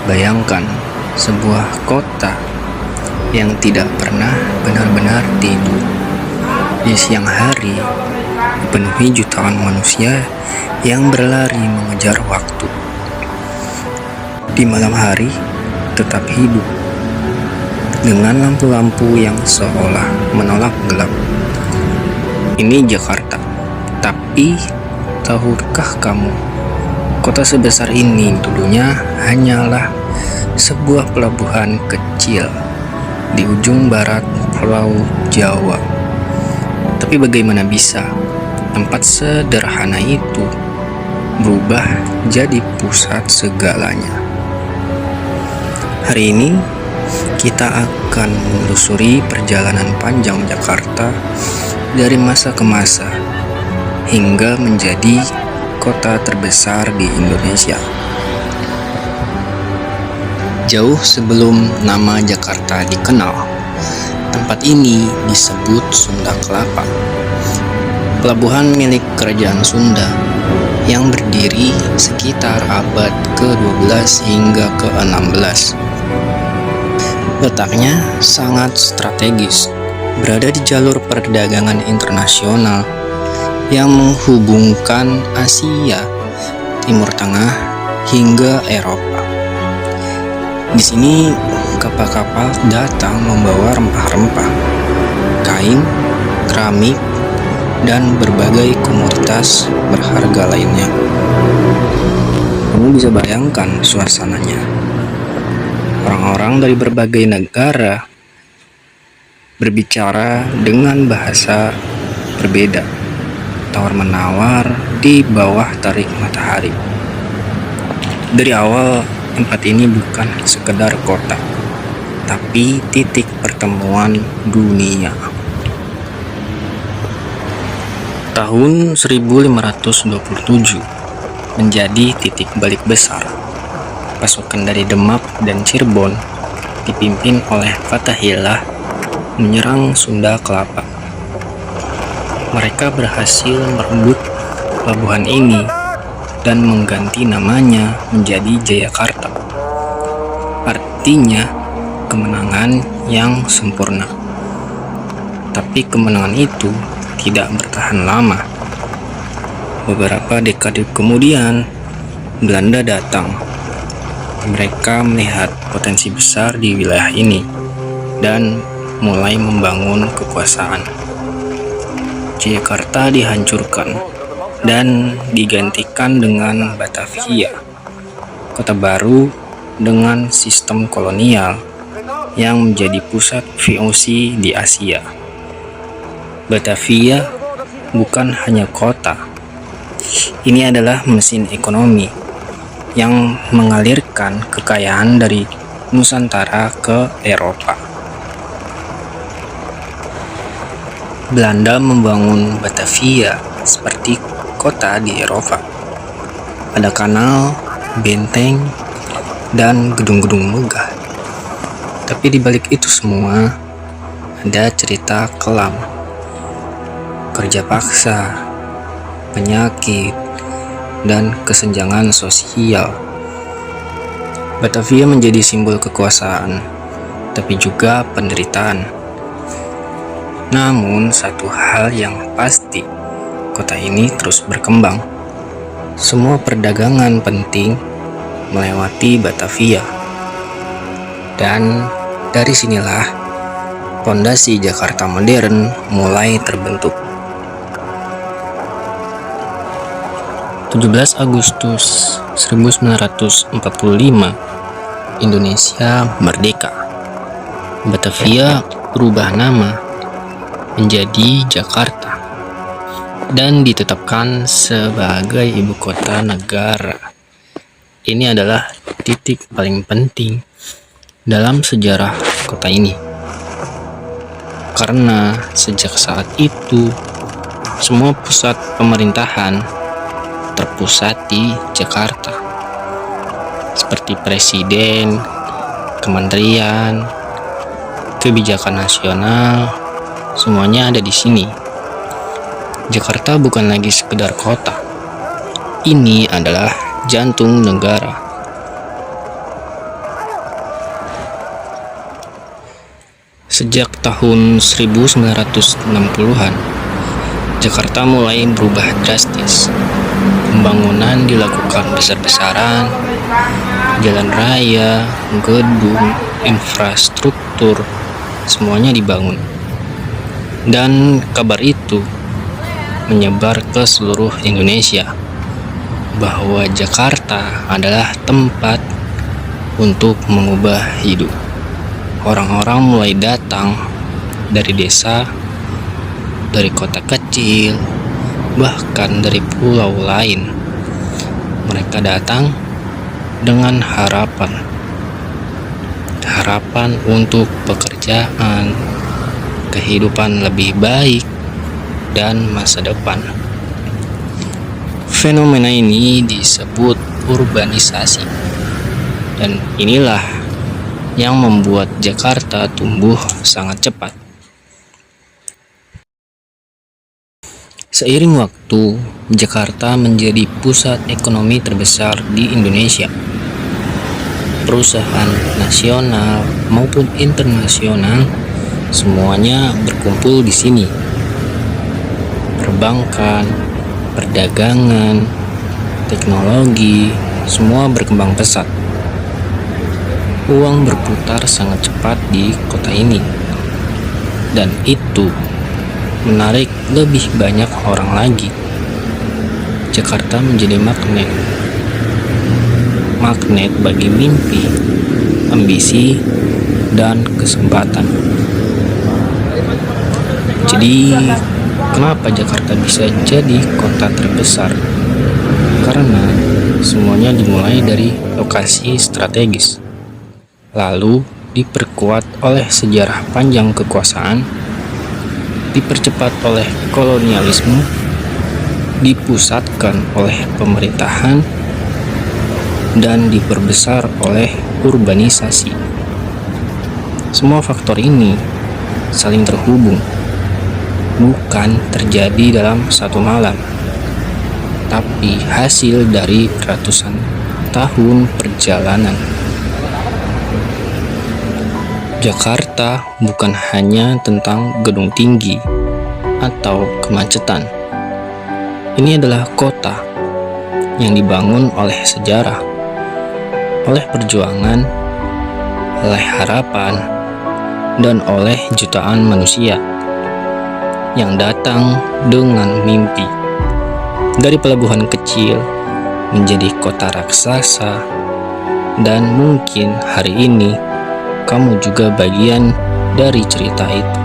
Bayangkan sebuah kota yang tidak pernah benar-benar tidur. Di siang hari, dipenuhi jutaan manusia yang berlari mengejar waktu. Di malam hari, tetap hidup dengan lampu-lampu yang seolah menolak gelap. Ini Jakarta, tapi tahukah kamu, kota sebesar ini dulunya hanyalah sebuah pelabuhan kecil di ujung barat Pulau Jawa. Tapi bagaimana bisa tempat sederhana itu berubah jadi pusat segalanya? Hari ini kita akan menelusuri perjalanan panjang Jakarta dari masa ke masa hingga menjadi kota terbesar di Indonesia. Jauh sebelum nama Jakarta dikenal, tempat ini disebut Sunda Kelapa, pelabuhan milik Kerajaan Sunda yang berdiri sekitar abad ke-12 hingga ke-16. Letaknya sangat strategis, berada di jalur perdagangan internasional yang menghubungkan Asia, Timur Tengah, hingga Eropa. Di sini kapal-kapal datang membawa rempah-rempah, kain, keramik, dan berbagai komoditas berharga lainnya. Kamu bisa bayangkan suasananya. Orang-orang dari berbagai negara berbicara dengan bahasa berbeda, tawar-menawar di bawah terik matahari. Dari awal, tempat ini bukan sekedar kota, tapi titik pertemuan dunia. Tahun 1527 menjadi titik balik besar. Pasukan dari Demak dan Cirebon dipimpin oleh Fathahillah menyerang Sunda Kelapa. Mereka berhasil merebut pelabuhan ini dan mengganti namanya menjadi Jayakarta. Artinya kemenangan yang sempurna. Tapi kemenangan itu tidak bertahan lama. Beberapa dekade kemudian, Belanda datang. Mereka melihat potensi besar di wilayah ini dan mulai membangun kekuasaan. Jakarta dihancurkan dan digantikan dengan Batavia, kota baru dengan sistem kolonial yang menjadi pusat VOC di Asia. Batavia bukan hanya kota, ini adalah mesin ekonomi yang mengalirkan kekayaan dari Nusantara ke Eropa. Belanda membangun Batavia seperti kota di Eropa. Ada kanal, benteng, dan gedung-gedung megah. Tapi di balik itu semua ada cerita kelam. Kerja paksa, penyakit, dan kesenjangan sosial. Batavia menjadi simbol kekuasaan, tapi juga penderitaan. Namun satu hal yang pasti, kota ini terus berkembang. Semua perdagangan penting melewati Batavia. Dan dari sinilah fondasi Jakarta modern mulai terbentuk. 17 Agustus 1945, Indonesia merdeka. Batavia berubah nama menjadi Jakarta dan ditetapkan sebagai ibu kota negara. Ini adalah titik paling penting dalam sejarah kota ini, karena sejak saat itu semua pusat pemerintahan terpusat di Jakarta, seperti presiden, kementerian, kebijakan nasional, semuanya ada di sini. Jakarta bukan lagi sekedar kota. Ini adalah jantung negara. Sejak tahun 1960-an, Jakarta mulai berubah drastis. Pembangunan dilakukan besar-besaran, jalan raya, gedung, infrastruktur, semuanya dibangun. Dan kabar itu menyebar ke seluruh Indonesia bahwa Jakarta adalah tempat untuk mengubah hidup. Orang-orang mulai datang dari desa, dari kota kecil, bahkan dari pulau lain. Mereka datang dengan harapan untuk pekerjaan, kehidupan lebih baik, dan masa depan. Fenomena ini disebut urbanisasi, dan inilah yang membuat Jakarta tumbuh sangat cepat. Seiring waktu, Jakarta menjadi pusat ekonomi terbesar di Indonesia. Perusahaan nasional maupun internasional semuanya berkumpul di sini. Perbankan, perdagangan, teknologi, semua berkembang pesat. Uang berputar sangat cepat di kota ini, dan itu menarik lebih banyak orang lagi. Jakarta menjadi magnet bagi mimpi, ambisi, dan kesempatan. Jadi, kenapa Jakarta bisa jadi kota terbesar? Karena semuanya dimulai dari lokasi strategis, lalu diperkuat oleh sejarah panjang kekuasaan, dipercepat oleh kolonialisme, dipusatkan oleh pemerintahan, dan diperbesar oleh urbanisasi. Semua faktor ini saling terhubung, bukan terjadi dalam satu malam, tapi hasil dari ratusan tahun perjalanan. Jakarta bukan hanya tentang gedung tinggi atau kemacetan. Ini adalah kota yang dibangun oleh sejarah, oleh perjuangan, oleh harapan, dan oleh jutaan manusia yang datang dengan mimpi. Dari pelabuhan kecil menjadi kota raksasa, dan mungkin hari ini kamu juga bagian dari cerita itu.